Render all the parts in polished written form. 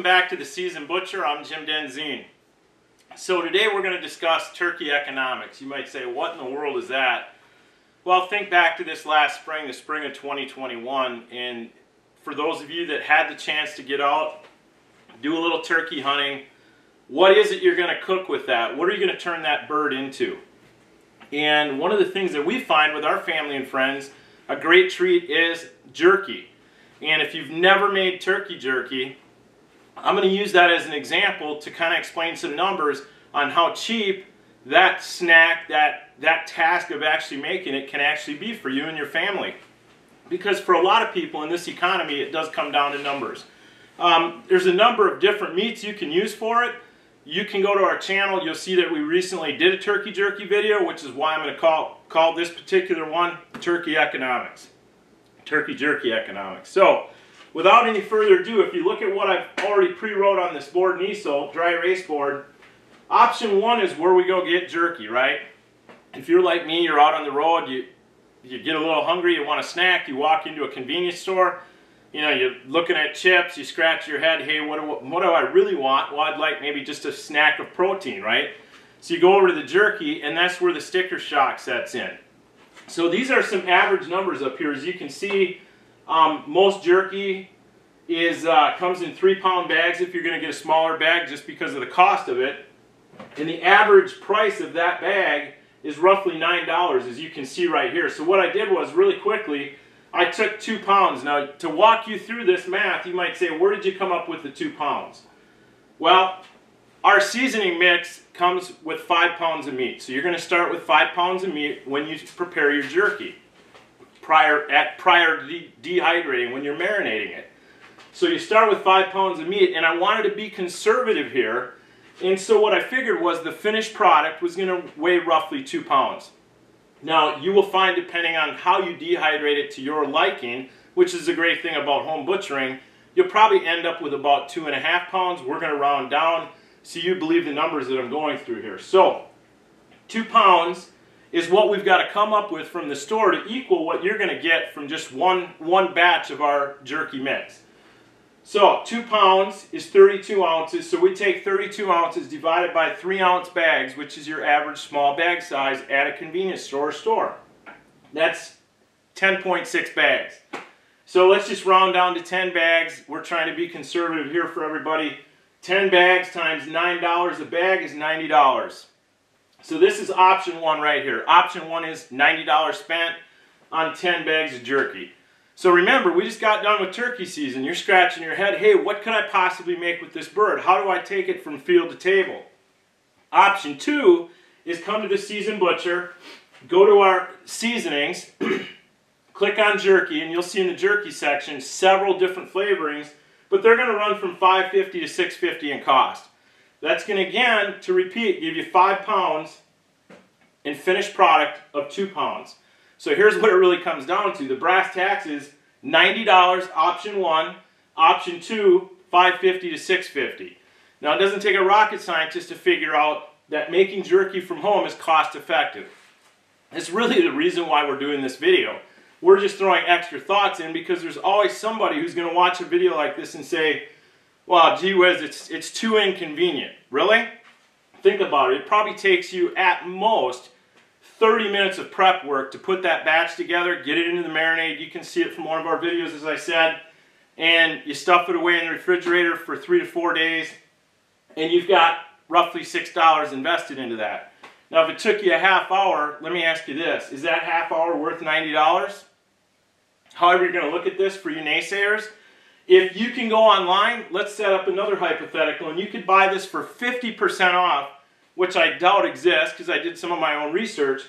welcome back to the Seasoned Butcher. I'm Jim Denzine. So today we're going to discuss turkey economics. You might say, what in the world is that? Well, think back to this last spring, the spring of 2021, and for those of you that had the chance to get out, do a little turkey hunting, what is it you're going to cook with that? What are you going to turn that bird into? And one of the things that we find with our family and friends, a great treat is jerky. And if you've never made turkey jerky, I'm going to use that as an example to kind of explain some numbers on how cheap that snack, that task of actually making it can actually be for you and your family. Because for a lot of people in this economy, it does come down to numbers. There's a number of different meats you can use for it. You can go to our channel. You'll see that we recently did a turkey jerky video, which is why I'm going to call this particular one Turkey Economics. Turkey jerky economics. So, without any further ado, if you look at what I've already pre-wrote on this board and easel, dry erase board, option one is where we go get jerky, right? If you're like me, you're out on the road, you get a little hungry, you want a snack, you walk into a convenience store, you know, you're looking at chips, you scratch your head, hey, what do I really want? Well, I'd like maybe just a snack of protein, right? So you go over to the jerky, and that's where the sticker shock sets in. So these are some average numbers up here. As you can see, most jerky comes in 3-pound bags if you're going to get a smaller bag just because of the cost of it. And the average price of that bag is roughly $9, as you can see right here. So what I did was, really quickly, I took 2 pounds. Now, to walk you through this math, you might say, where did you come up with the 2 pounds? Well, our seasoning mix comes with 5 pounds of meat. So you're going to start with 5 pounds of meat when you prepare your jerky, prior to dehydrating, when you're marinating it. So you start with 5 pounds of meat, and I wanted to be conservative here. And so what I figured was the finished product was going to weigh roughly 2 pounds. Now, you will find, depending on how you dehydrate it to your liking, which is the great thing about home butchering, you'll probably end up with about 2.5 pounds. We're going to round down so you believe the numbers that I'm going through here. So, 2 pounds is what we've got to come up with from the store to equal what you're going to get from just one batch of our jerky mix. So, 2 pounds is 32 ounces, so we take 32 ounces divided by 3-ounce bags, which is your average small bag size at a convenience store. That's 10.6 bags. So let's just round down to 10 bags. We're trying to be conservative here for everybody. 10 bags times $9 a bag is $90. So this is option one right here. Option one is $90 spent on 10 bags of jerky. So remember, we just got done with turkey season. You're scratching your head, hey, what could I possibly make with this bird? How do I take it from field to table? Option two is come to the Seasoned Butcher, go to our seasonings, click on jerky, and you'll see in the jerky section several different flavorings, but they're going to run from $5.50 to $6.50 in cost. That's going to, again, to repeat, give you 5 pounds and finished product of 2 pounds. So here's what it really comes down to. The brass tacks is $90, option one. Option two, $5.50 to $6.50. Now, it doesn't take a rocket scientist to figure out that making jerky from home is cost effective. It's really the reason why we're doing this video. We're just throwing extra thoughts in because there's always somebody who's going to watch a video like this and say, well, gee whiz, it's too inconvenient. Really? Think about it. It probably takes you at most 30 minutes of prep work to put that batch together, get it into the marinade. You can see it from one of our videos, as I said. And you stuff it away in the refrigerator for 3 to 4 days. And you've got roughly $6 invested into that. Now, if it took you a half hour, let me ask you this. Is that half hour worth $90? However you're going to look at this for you naysayers, if you can go online, let's set up another hypothetical, and you could buy this for 50% off, which I doubt exists because I did some of my own research,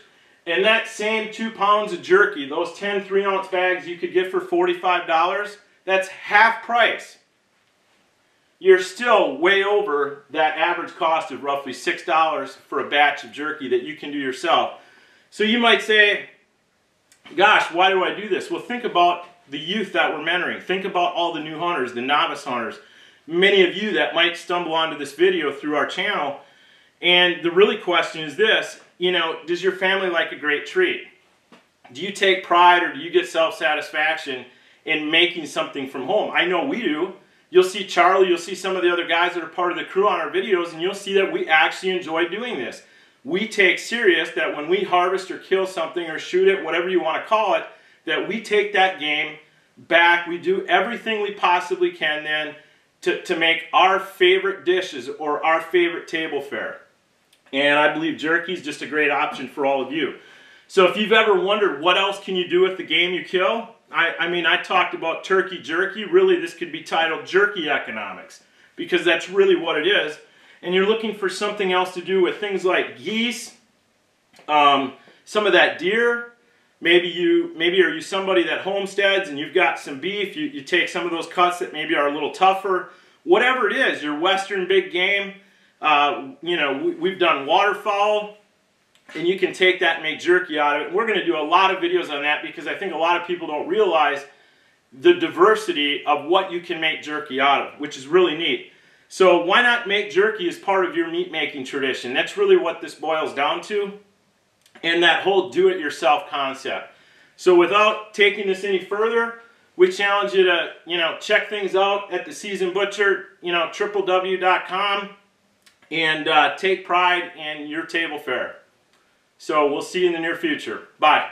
and that same 2 pounds of jerky, those 10 3-ounce bags you could get for $45, that's half price. You're still way over that average cost of roughly $6 for a batch of jerky that you can do yourself. So you might say, gosh, why do I do this? Well, think about the youth that we're mentoring. Think about all the new hunters, the novice hunters. Many of you that might stumble onto this video through our channel. And the really question is this, you know, does your family like a great treat? Do you take pride or do you get self-satisfaction in making something from home? I know we do. you'll see Charlie, you'll see some of the other guys that are part of the crew on our videos, and you'll see that we actually enjoy doing this. We take serious that when we harvest or kill something or shoot it, whatever you want to call it, that we take that game back. We do everything we possibly can then to make our favorite dishes or our favorite table fare. And I believe jerky is just a great option for all of you. So if you've ever wondered what else can you do with the game you kill, I mean, I talked about turkey jerky. Really, this could be titled Jerky Economics, because that's really what it is. And you're looking for something else to do with things like geese, some of that deer. Maybe are you somebody that homesteads and you've got some beef. You take some of those cuts that maybe are a little tougher. Whatever it is, your western big game. You know, we've done waterfowl, and you can take that and make jerky out of it. We're going to do a lot of videos on that because I think a lot of people don't realize the diversity of what you can make jerky out of, which is really neat. So why not make jerky as part of your meat making tradition? That's really what this boils down to, and that whole do-it-yourself concept. So without taking this any further, we challenge you to, check things out at the Seasoned Butcher, www.com, and take pride in your table fare. So we'll see you in the near future. Bye.